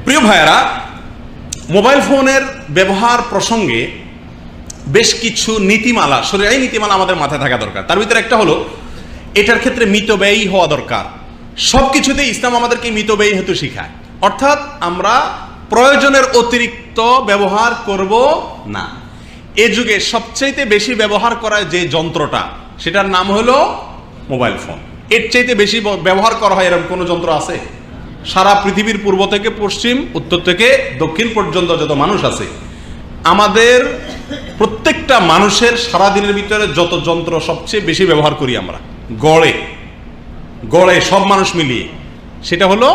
প্রিয় ভাইয়েরা, মোবাইল ফোনের ব্যবহার প্রসঙ্গে বেশ কিছু নীতিমালা, শরীয়ী নীতিমালা আমাদের মাথায় থাকা দরকার। তার ভিতরে একটা হলো, এটার ক্ষেত্রে মিতব্যয়ী হওয়া দরকার। সব কিছুতেই ইসলাম আমাদেরকে মিতব্যয়ী হেতু শিখায়, অর্থাৎ আমরা প্রয়োজনের অতিরিক্ত ব্যবহার করব না। এ যুগে সবচাইতে বেশি ব্যবহার করা যে যন্ত্রটা, সেটার নাম হলো মোবাইল ফোন। এর চাইতে বেশি ব্যবহার করা হয় এরকম কোনো যন্ত্র আছে? সারা পৃথিবীর পূর্ব থেকে পশ্চিম, উত্তর থেকে দক্ষিণ পর্যন্ত যত মানুষ আছে, আমাদের প্রত্যেকটা মানুষের সারাদিনের ভিতরে যত যন্ত্র সবচেয়ে বেশি ব্যবহার করি আমরা, গড়ে গড়ে সব মানুষ মিলিয়ে, সেটা হলো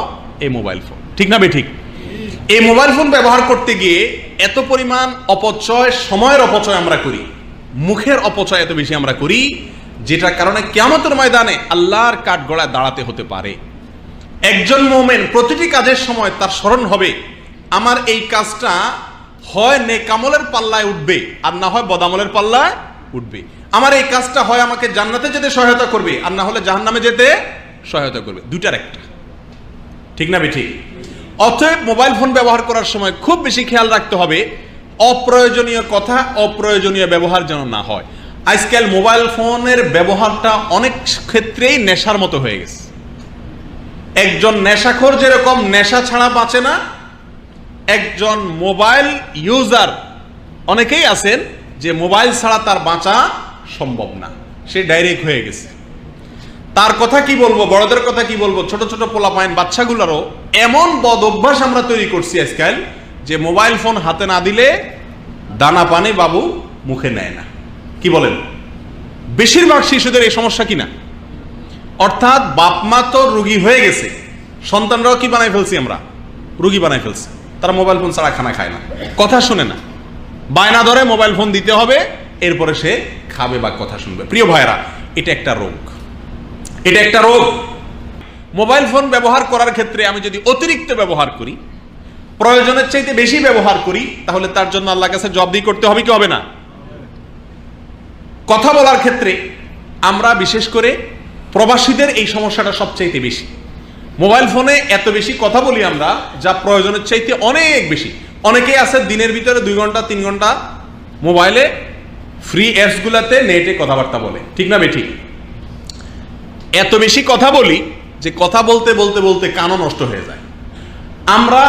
এই মোবাইল ফোন। ঠিক না বেঠিক? এই মোবাইল ফোন ব্যবহার করতে গিয়ে এত পরিমাণ অপচয়, সময়ের অপচয় আমরা করি, মুখের অপচয় এত বেশি আমরা করি, যেটার কারণে কিয়ামতের ময়দানে আল্লাহর কাঠগড়ায় দাঁড়াতে হতে পারে। একজন মুমিন প্রতিটি কাজের সময় তার স্মরণ হবে, আমার এই কাজটা হয় নেকামলের পাল্লায় উঠবে, আর না হয় বদামলের পাল্লায় উঠবে। আমার এই কাজটা হয় আমাকে জান্নাতে যেতে সহায়তা করবে, আর না হলে জাহান্নামে যেতে সহায়তা করবে। দুইটার একটা। ঠিক না বেঠিক? অতএব মোবাইল ফোন ব্যবহার করার সময় খুব বেশি খেয়াল রাখতে হবে, অপ্রয়োজনীয় কথা, অপ্রয়োজনীয় ব্যবহার যেন না হয়। আজকাল মোবাইল ফোনের ব্যবহারটা অনেক ক্ষেত্রেই নেশার মতো হয়ে গেছে। একজন নেশাখোর যেরকম নেশা ছাড়া বাঁচে না, একজন মোবাইল ইউজার অনেকেই আছেন যে মোবাইল ছাড়া তার বাঁচা সম্ভব না, সে ডাইরেক্ট হয়ে গেছে। তার কথা কি বলবো, বড়দের কথা কি বলবো, ছোট ছোট পোলাপাইন বাচ্চাগুলোরও এমন বদ অভ্যাস আমরা তৈরি করছি আজকাল, যে মোবাইল ফোন হাতে না দিলে দানা পানি বাবু মুখে নেয় না। কি বলেন? বেশিরভাগ শিশুদের এই সমস্যা কিনা? অর্থাৎ বাপ মা তো রুগী হয়ে গেছে, সন্তানরাও কি বানাই ফেলছি আমরা? রুগী বানাই ফেলছে। তারা মোবাইল ফোন ছাড়া খানা খায় না, কথা শুনে না, বায়না ধরে মোবাইল ফোন দিতে হবে, এরপরে সে খাবে বা কথা শুনবে। প্রিয় ভাইরা, এটা একটা রোগ, এটা একটা রোগ। মোবাইল ফোন ব্যবহার করার ক্ষেত্রে আমি যদি অতিরিক্ত ব্যবহার করি, প্রয়োজনের চাইতে বেশি ব্যবহার করি, তাহলে তার জন্য আল্লাহর কাছে জবাবদিহি করতে হবে কি হবে না? কথা বলার ক্ষেত্রে আমরা বিশেষ করে প্রবাসীদের এই সমস্যাটা সবচাইতে বেশি। মোবাইল ফোনে এত বেশি কথা বলি আমরা, যা প্রয়োজনের চাইতে অনেক বেশি। অনেকেই আছে দিনের ভিতরে 2 ঘন্টা 3 ঘন্টা মোবাইলে ফ্রি অ্যাপস গুলাতে নেটে কথাবার্তা বলে। ঠিক না বেঠিক? এত বেশি কথা বলি যে কথা বলতে বলতে বলতে কানও নষ্ট হয়ে যায়। আমরা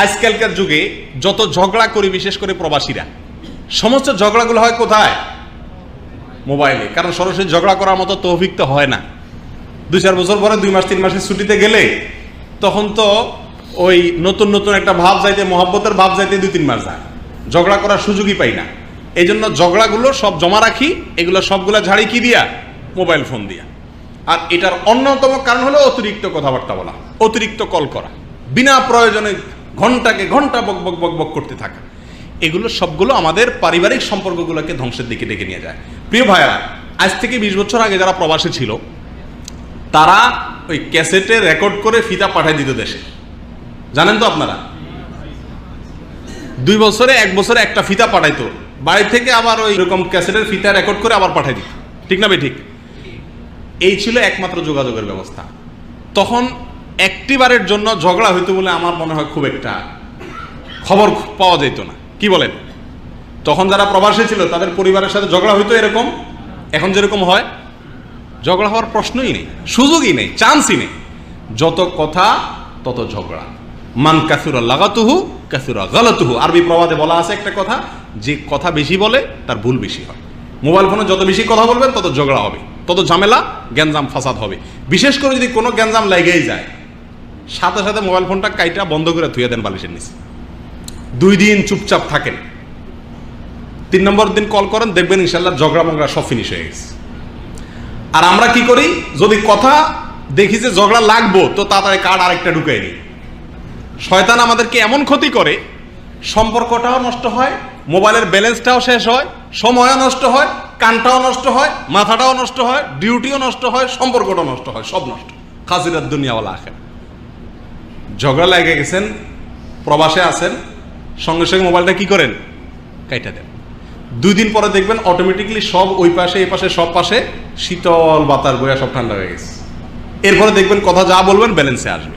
আজকালকার যুগে যত ঝগড়া করি, বিশেষ করে প্রবাসীরা, সমস্ত ঝগড়াগুলো হয় কোথায়? মোবাইলে। কারণ সরাসরি ঝগড়া করার মতো তৌফিক তো হয় না। 2-4 বছর পরে 2 মাস 3 মাসের ছুটিতে গেলে তখন তো ওই নতুন নতুন একটা ভাব যাইতে, মহব্বতের ভাব যাইতে 2-3 মাস যায়, ঝগড়া করার সুযোগই পাই না। এই জন্য ঝগড়াগুলো সব জমা রাখি, এগুলো সবগুলা ঝাড়ি কি দিয়া? মোবাইল ফোন দিয়া। আর এটার অন্যতম কারণ হলো অতিরিক্ত কথাবার্তা বলা, অতিরিক্ত কল করা, বিনা প্রয়োজনে ঘন্টাকে ঘন্টা বক বক বক বক করতে থাকা। এগুলো সবগুলো আমাদের পারিবারিক সম্পর্কগুলোকে ধ্বংসের দিকে ডেকে নিয়ে যায়। প্রিয় ভাইরা, আজ থেকে 20 বছর আগে যারা প্রবাসী ছিল, তারা ওই ক্যাসেটে রেকর্ড করে ফিতা পাঠাই দিত দেশে। জানেন তো আপনারা? 2 বছরে 1 বছরে একটা ফিতা পাঠাইতো বাড়ি থেকে, আবার ওই রকম ক্যাসেটের ফিতা রেকর্ড করে আবার পাঠাই দিত। ঠিক না বেঠিক? এই ছিল একমাত্র যোগাযোগের ব্যবস্থা। তখন একটিবারের জন্য ঝগড়া হইতো বলে আমার মনে হয় খুব একটা খবর পাওয়া যেত না। কি বলেন? তখন যারা প্রবাসী ছিল তাদের পরিবারের সাথে ঝগড়া হইতো এরকম, এখন যেরকম হয় ঝগড়া হওয়ার প্রশ্নই নেই, সুযোগই নেই, চান্সই নেই। যত কথা তত ঝগড়া। মান কাসুরা লাগাতুহু কাসুরা গালাতুহু। আরবি প্রবাদে বলা আছে একটা কথা, যে কথা বেশি বলে তার ভুল বেশি হয়। মোবাইল ফোনে যত বেশি কথা বলবেন তত ঝগড়া হবে, তত ঝামেলা, গ্যাঞ্জাম, ফাসাদ হবে। বিশেষ করে যদি কোনো গ্যাঞ্জাম লেগেই যায়, সাথে সাথে মোবাইল ফোনটা কাইটা বন্ধ করে ধুয়ে দেন বালিশের নিচে। 2 দিন চুপচাপ থাকেন, 3 নম্বর দিন কল করেন, দেখবেন ইনশাল্লাহ ঝগড়া মগড়া সব ফিনিশ হয়ে গেছে। আর আমরা কি করি, যদি কথা দেখি যে ঝগড়া লাগবো, তো তাড়াতাড়ি কার্ড আরেকটা ঢুকাই নিই। শয়তান আমাদেরকে এমন ক্ষতি করে, সম্পর্কটাও নষ্ট হয়, মোবাইলের ব্যালেন্সটাও শেষ হয়, সময়ও নষ্ট হয়, কানটাও নষ্ট হয়, মাথাটাও নষ্ট হয়, ডিউটিও নষ্ট হয়, সম্পর্কটাও নষ্ট হয়, সব নষ্ট। খাজিরাত দুনিয়াওয়ালা আখের। ঝগড়া লেগে গেছেন, প্রবাসে আছেন, সঙ্গে সঙ্গে মোবাইলটা কি করেন? কাইটা দেন। 2 দিন পরে দেখবেন অটোমেটিকলি সব ওই পাশে এই পাশে সব পাশে শীতল বাতাস বইয়া সব ঠান্ডা হয়ে গেছে। এরপরে দেখবেন কথা যা বলবেন ব্যালেন্সে আসবে।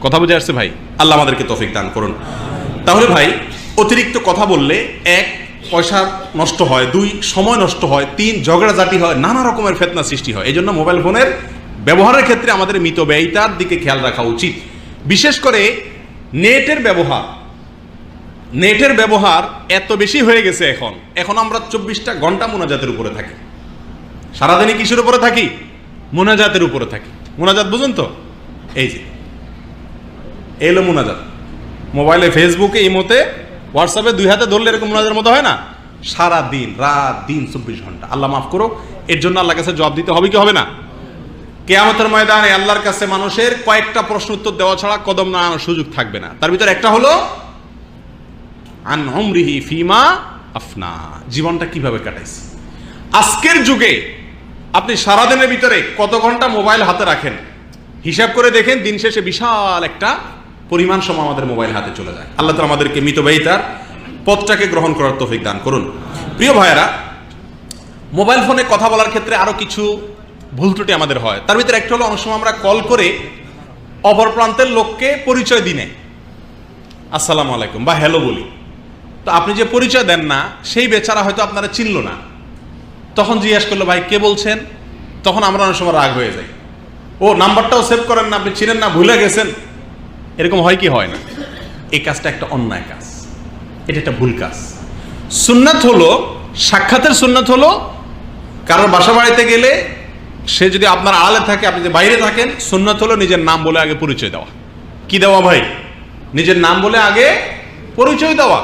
কথা বুঝে আসছে ভাই? আল্লাহ আমাদেরকে তৌফিক দান করুন। তাহলে ভাই, অতিরিক্ত কথা বললে 1 পয়সা নষ্ট হয়, 2 সময় নষ্ট হয়, 3 ঝগড়াঝাটি হয়, নানা রকমের ফিতনা সৃষ্টি হয়। এই জন্য মোবাইল ফোনের ব্যবহারের ক্ষেত্রে আমাদের মিতব্যয়িতার দিকে খেয়াল রাখা উচিত। বিশেষ করে নেটের ব্যবহার এত বেশি হয়ে গেছে এখন আমরা 24টা ঘন্টা মুনাজাতের উপরে থাকি। সারাদিনই কিসের উপরে থাকি? মুনাজাতের উপরে থাকি। মুনাজাত বুঝুন তো? এই যে এলো মুনাজাত, মোবাইলে, ফেসবুকে, ইমোতে, হোয়াটসঅ্যাপে 2 হাতে ধরলে এরকম মুনাজাতের মতো হয় না? সারা দিন, রাত দিন, 24 ঘন্টা। আল্লাহ মাফ করো, এর জন্য আল্লাহর কাছে জবাব দিতে হবে কি হবে না? কিয়ামতের ময়দানে আল্লাহর কাছে মানুষের কয়েকটা প্রশ্ন উত্তর দেওয়া ছাড়া কদম নাড়ানোর সুযোগ থাকবে না। তার ভিতরে একটা হলো আন উমরিহি ফিমা আফনা, জীবনটা কিভাবে কাটাইছে। আজকের যুগে আপনি সারাদিনের ভিতরে কত ঘন্টা মোবাইল হাতে রাখেন হিসাব করে দেখেন, দিন শেষে বিশাল একটা পরিমাণ সময় আমাদের মোবাইল হাতে চলে যায়। আল্লাহ তাআলা আমাদেরকে মিতব্যয়িতার পথটাকে গ্রহণ করার তৌফিক দান করুন। প্রিয় ভাইয়েরা, মোবাইল ফোনে কথা বলার ক্ষেত্রে আরো কিছু ভুল ত্রুটি আমাদের হয়। তার ভিতরে একটা হলো, অনেক সময় আমরা কল করে অপর প্রান্তের লোককে পরিচয় দিনে আসসালামু আলাইকুম বা হ্যালো বলি। তো আপনি যে পরিচয় দেন না, সেই বেচারা হয়তো আপনারা চিনল না, তখন জিজ্ঞেস করলো ভাই কে বলছেন, তখন আমরা অনেক সময় রাগ হয়ে যাই। ও নাম্বারটাও সেভ করেন না, আপনি চিনেন না, ভুলে গেছেন। এরকম হয় কি হয় না? এই কাজটা একটা অন্যায় কাজ, এটা একটা ভুল কাজ। সুন্নাত হলো, সাক্ষাতের সুন্নাত হলো, কারোর বাসা বাড়িতে গেলে সে যদি আপনার আড়ালে থাকে, আপনি যে বাইরে থাকেন, সুন্নাত হলো নিজের নাম বলে আগে পরিচয় দেওয়া। কি দেওয়া ভাই? নিজের নাম বলে আগে পরিচয় দেওয়া।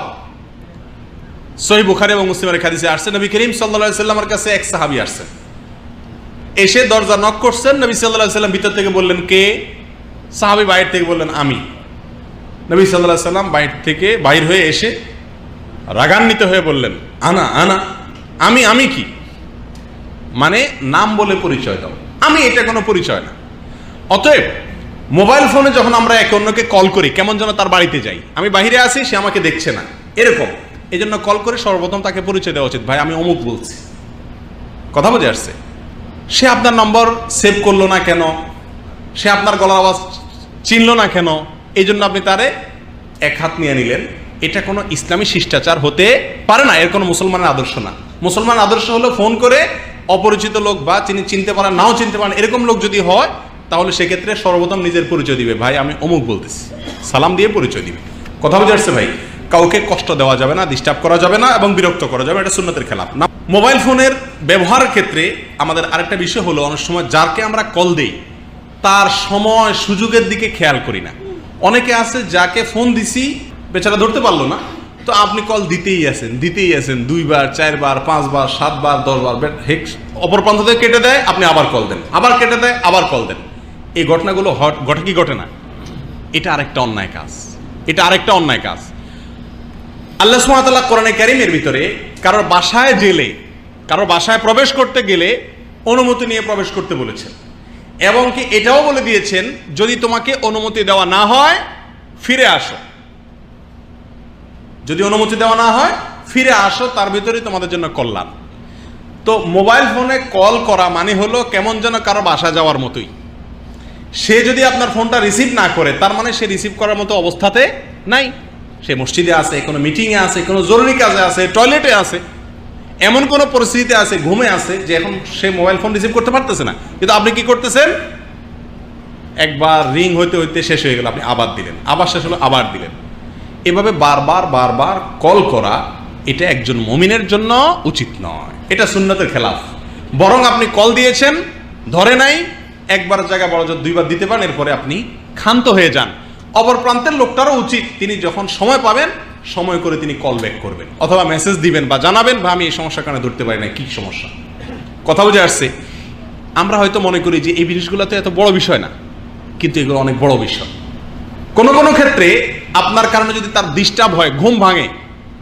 সহিহ বুখারী এবং মুসলিমের হাদিসে আসছে, নবী করিম সাল্লাল্লাহু আলাইহি সাল্লামের কাছে এক সাহাবী আসছেন, এসে দরজা নক করছেন। নবী সাল্লাল্লাহু আলাইহি সাল্লাম ভিতর থেকে বললেন কে? সাহাবী বাইরে থেকে বললেন আমি। নবী সাল্লাল্লাহু আলাইহি সাল্লাম বাইরে থেকে বাইর হয়ে এসে রাগান্বিত হয়ে বললেন আনা আনা, আমি কি? মানে নাম বলে পরিচয় দাও, আমি, এটা কোনো পরিচয় না। অতএব মোবাইল ফোনে যখন আমরা একে অন্যকে কল করি, কেমন যেন তার বাড়িতে যাই, আমি বাইরে আছি, সে আমাকে দেখছে না, এরকম। এই জন্য কল করে সর্বপ্রথম তাকে পরিচয় দেওয়া উচিত, ভাই আমি অমুক বলছি। কথা বুঝে আসছে? সে আপনার নম্বর সেভ করলো না কেন, সে আপনার গলার আওয়াজ চিনল না কেন, এই জন্য আপনি তারে এক হাত নিয়ে নিলেন। এটা কোনো ইসলামী শিষ্টাচার হতে পারে না, এর কোনো মুসলমানের আদর্শ না। মুসলমান আদর্শ হলো ফোন করে অপরিচিত লোক বা যিনি চিনতে পারেন, নাও চিনতে পারেন, এরকম লোক যদি হয়, তাহলে সেক্ষেত্রে সর্বপ্রথম নিজের পরিচয় দিবে, ভাই আমি অমুক বলতেছি, সালাম দিয়ে পরিচয় দিবে। কথা বুঝে আসছে ভাই? কাউকে কষ্ট দেওয়া যাবে না, ডিস্টার্ব করা যাবে না এবং বিরক্ত করা যাবে, এটা সুন্নতের খেলাফ না। মোবাইল ফোনের ব্যবহারের ক্ষেত্রে আমাদের আরেকটা বিষয় হলো, অনেক সময় যাকে আমরা কল দেই তার সময় সুযোগের দিকে খেয়াল করি না। অনেকে আছে যাকে ফোন দিছি বেচারা ধরতে পারলো না, তো আপনি কল দিতেই আছেন 2 বার 4 বার 5 বার 7 বার 10 বার, অপর প্রান্ত থেকে কেটে দেয়, আপনি আবার কল দেন, আবার কেটে দেয়, আবার কল দেন। এই ঘটনাগুলো ঘটে কি ঘটে না? এটা আরেকটা অন্যায় কাজ, এটা আরেকটা অন্যায় কাজ। আল্লাহ সুবহানাহু ওয়া তাআলা কোরআনে কারীমের ভিতরে কারোর বাসায় প্রবেশ করতে গেলে অনুমতি নিয়ে প্রবেশ করতে বলেছেন, এবং কি এটাও বলে দিয়েছেন যদি তোমাকে অনুমতি দেওয়া না হয় ফিরে আসো। যদি অনুমতি দেওয়া না হয় ফিরে আসো, তার ভিতরেই তোমাদের জন্য কল্যাণ। তো মোবাইল ফোনে কল করা মানে হলো কেমন যেন কারো বাসা যাওয়ার মতোই। সে যদি আপনার ফোনটা রিসিভ না করে, তার মানে সে রিসিভ করার মতো অবস্থাতে নাই। সে মসজিদে আছে, কোনো মিটিংয়ে আছে, কোনো জরুরি কাজে আছে, টয়লেটে আছে, এমন কোনো পরিস্থিতিতে আছে, ঘুমে আছে, যে এখন সে মোবাইল ফোন রিসিভ করতে পারতেছে না। কিন্তু আপনি কি করতেছেন? একবার রিং হইতে হইতে শেষ হয়ে গেল, আপনি আবার দিলেন, আবার শেষ হলো, আবার দিলেন। এভাবে বারবার কল করা, এটা একজন মুমিনের জন্য উচিত নয়, এটা সুন্নতের খেলাফ। বরং আপনি কল দিয়েছেন, ধরে নাই, একবার জায়গা বড় জোর 2 বার দিতে পারেন, এরপরে আপনি ক্ষান্ত হয়ে যান। অপর প্রান্তের লোকটারও উচিত তিনি যখন সময় পাবেন সময় করে তিনি কল ব্যাক করবেন, অথবা মেসেজ দিবেন বা জানাবেন, বা আমি এই সমস্যার কারণে ধরতে পারি না, কি সমস্যা। কথা বুঝে আসছে? আমরা হয়তো মনে করি যে এই জিনিসগুলো তো এত বড় বিষয় না, কিন্তু এগুলো অনেক বড় বিষয়। কোনো কোনো ক্ষেত্রে আপনার কারণে যদি তার ডিস্টার্ব হয়, ঘুম ভাঙে,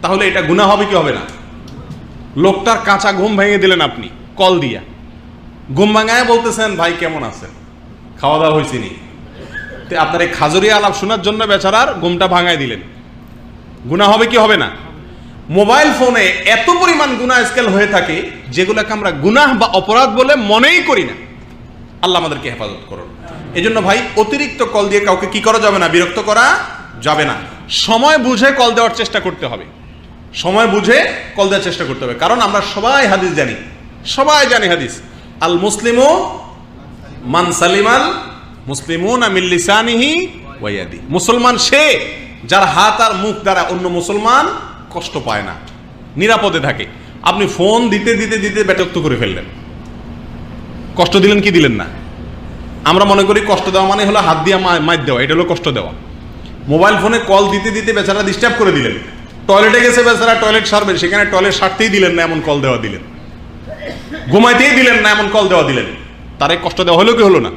তাহলে এটা গুনাহ হবে কি হবে না? লোকটার কাঁচা ঘুম ভেঙে দিলেন আপনি কল দিয়া, ঘুম ভাঙায় বলতেছেন ভাই কেমন আছেন, খাওয়া দাওয়া হয়েছে নি, আপনার এই খাজুরিয়া আলাপ শোনার জন্য বেচারার ঘুমটা ভাঙায় দিলেন, গুনাহ হবে কি হবে না? মোবাইল ফোনে এত পরিমাণ গুনাহ স্কেল হয়ে থাকে যেগুলোকে আমরা গুনাহ বা অপরাধ বলে মনেই করি না। আল্লাহ আমাদেরকে হেফাজত করুন। এজন্য ভাই অতিরিক্ত কল দিয়ে কাউকে কি করা যাবে না, বিরক্ত করা যাবে না। সময় বুঝে কল দেওয়ার চেষ্টা করতে হবে, সময় বুঝে কল দেওয়ার চেষ্টা করতে হবে। কারণ আমরা সবাই হাদিস জানি, সবাই জানি হাদিস, আল মুসলিমু মান সালিমাল মুসলিমুনা মিন লিসানিহি ওয়া ইয়াদি। মুসলমান সে যার হাত আর মুখ দ্বারা অন্য মুসলমান কষ্ট পায় না, নিরাপদে থাকে। আপনি ফোন দিতে দিতে দিতে ব্যতিক্ত করে ফেললেন, কষ্ট দিলেন কি দিলেন না? আমরা মনে করি কষ্ট দেওয়া মানে হলো হাত দিয়ে মাইর দেওয়া, এটা হলো কষ্ট দেওয়া। মোবাইল ফোনে কল দিতে দিতে বেচারা ডিস্টার্ব করে দিলেন, টয়লেটে গেছে বেচারা, টয়লেট সারবেন, সেখানে টয়লেট সারতেই দিলেন না এমন কল দেওয়া দিলেন, ঘুমাইতেই দিলেন না এমন কল দেওয়া দিলেন, তারে কষ্ট দেওয়া হলো কি হলো না?